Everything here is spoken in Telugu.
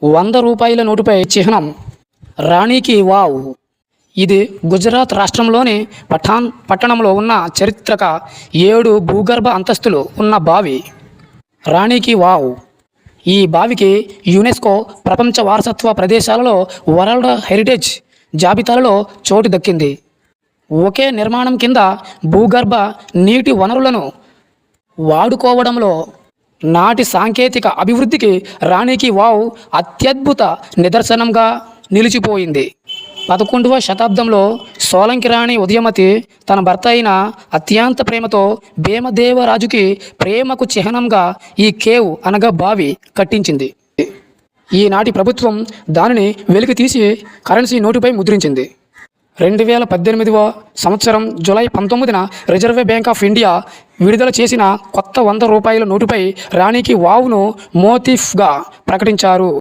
రూ. 100 నోటుపై చిహ్నం రాణి కీ వావ్. ఇది గుజరాత్ రాష్ట్రంలోని పఠాన్ పట్టణంలో ఉన్న చారిత్రక 7 భూగర్భ అంతస్తులు ఉన్న బావి రాణి కీ వావ్. ఈ బావికి యునెస్కో ప్రపంచ వారసత్వ ప్రదేశాలలో వరల్డ్ హెరిటేజ్ జాబితాలో చోటు దక్కింది. ఒకే నిర్మాణం కింద భూగర్భ నీటి వనరులను వాడుకోవడంలో నాటి సాంకేతిక అభివృద్ధికి రాణి కీ వావ్ అత్యద్భుత నిదర్శనంగా నిలిచిపోయింది. 11వ శతాబ్దంలో సోలంకి రాణి ఉదయమతి తన భర్త అయిన అత్యంత ప్రేమతో భీమదేవరాజుకి ప్రేమకు చిహ్నంగా ఈ కేవ్ అనగా బావి కట్టించింది. ఈనాటి ప్రభుత్వం దానిని వెలికి తీసి కరెన్సీ నోటుపై ముద్రించింది. 2018వ సంవత్సరం జూలై 19న రిజర్వ్ బ్యాంక్ ఆఫ్ ఇండియా విడుదల చేసిన కొత్త రూ. 100 నోటుపై రాణి కీ వావ్ను మోటిఫ్గా ప్రకటించారు.